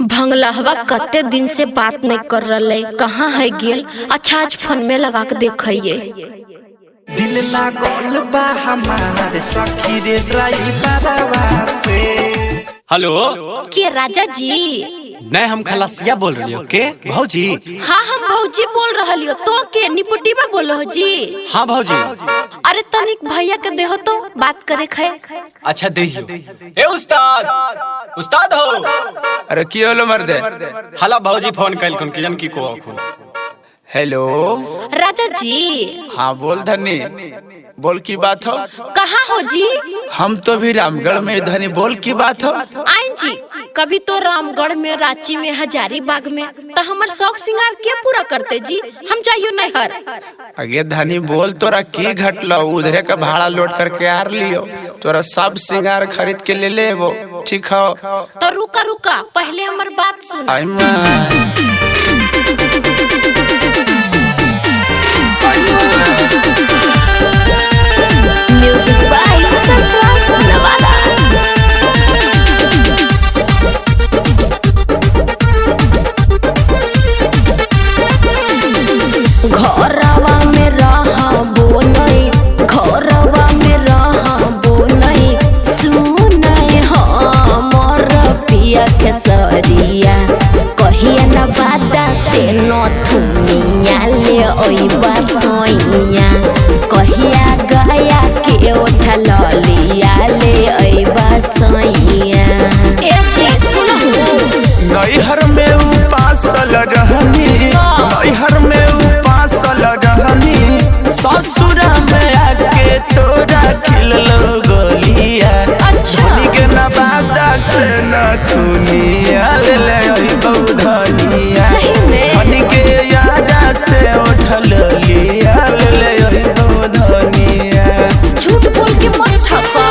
भंगलहवा कते दिन से बात नहीं कर रहा, कहाँ है गेल? अच्छा आज फोन में लगा के देखिए। दिल लागल बा हमारे सखी रे ड्राइवरवा से। हेलो के राजा जी? नहीं, हम खलासिया बोल रही हो के भौजी? हाँ हम भौजी बोल रही हो। तो के निपुटिवा बोलो हो जी? हाँ भौजी। अरे तनिक भैया के देहो तो बात करे खे। अच्छा देहियो। ए उस्ताद, उस्ताद हो। अरे की होलो मर्दे? हला भौजी फोन कैल कौन किजन की को आखो। हेलो राजा जी। हाँ बोल धनी, बोल की बात हो? कहाँ हो जी? हम तो भी रामगढ़ में। धनी बोल की बात हो? आइन जी, कभी तो रामगढ़ में, रांची में, हजारीबाग में, तो हमार शौक सिंगार के पूरा करते जी। हम जाइयो नहर। अगे धनी बोल, तोरा की घटलो? उधरे का भाड़ा लोड करके आर लियो, तोरा सब सिंगार खरीद के ले ले वो, ठीक हो? तो रुका रुका, पहले हमार बात सुन। Music by Sarfaraz Nawada. घरवा में रहबो नहीं, घरवा में रहबो नहीं, सुनाए हमर पिया के सरिया, कहिया न बादा से नथुनिया ले ओइबा सोइया, कहिया गया के उठल लिया ले ओइबा सोइया। ए जी सुनो, नैहर में उपासल रहनी, नैहर में उपासल रहनी, ससुरा में आके तोरा खिललो गोलिया। अच्छा के नवादा से नथुनिया ले ले ओइबा धनिया, धनी के यादा से उठल लिया ले ले ओइबा धनिया। झूठ बोल के मत ठका।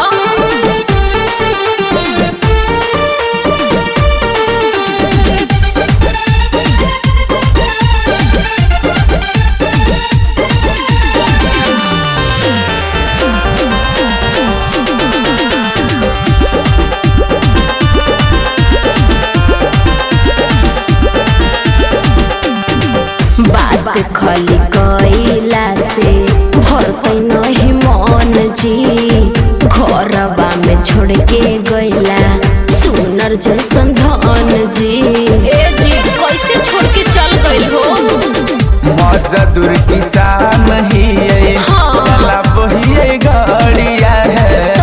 बात खाली कैला से भरते नहीं मन जी, घरबा में छोड़ के गैला सुनर जैसन धन जी। ए जी कैसे छोड़ के चल गइल हो? मजदूर किसान ही है, चला वही गाड़िया है,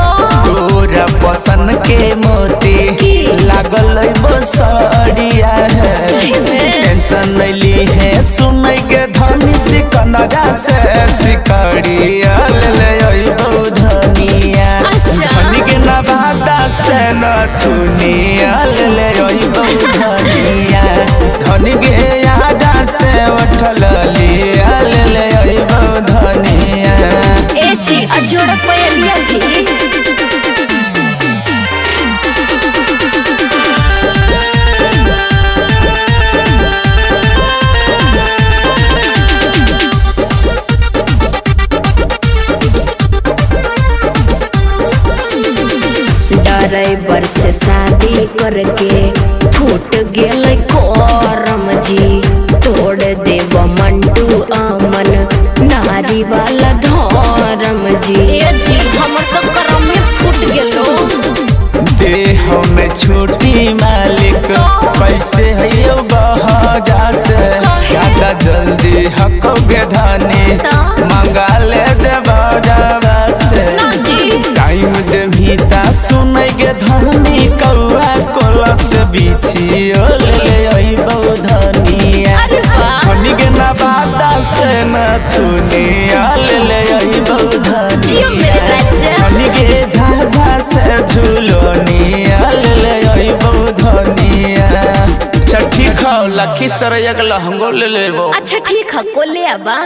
तोरा पसंद के मोती लागल बसड़िया है। टेंशन नहीं ली है, सुनई के धनी सिकंदरा से सिकड़िया ले ले ओइबो धनिया। धनी के नवादा से नथुनिया ले ले ओइबो धनिया, धनी के यादा से उठल लिया ले ले ओइबो धनिया। ए जी अजोड़ पयलिया भी। ड्राइवर से शादी करके फूट गेल करम जी, तोड़ देव मंटू अमन नारी वाला धर्म जी। ए जी हमर तो करम में फूट गेलो। देह में छुट्टी मालिक पैसे है बहरा से, ज्यादा जल्दी हकोगे धनी मंगा ले देवरा से। टाइम दे भीता सुनई के धनी, कौआ कोला से बिछियो ले ले ओइबो धनिया। धनी के नवादा से नथुनिया ले ले ओइबो धनिया, धनी के झाझा से झुलनिया ले ले ओइबो धनिया। अच्छा ठीक है, लखीसराय के लहंगो ले लेबो। अच्छा ठीक है, को ले आबा।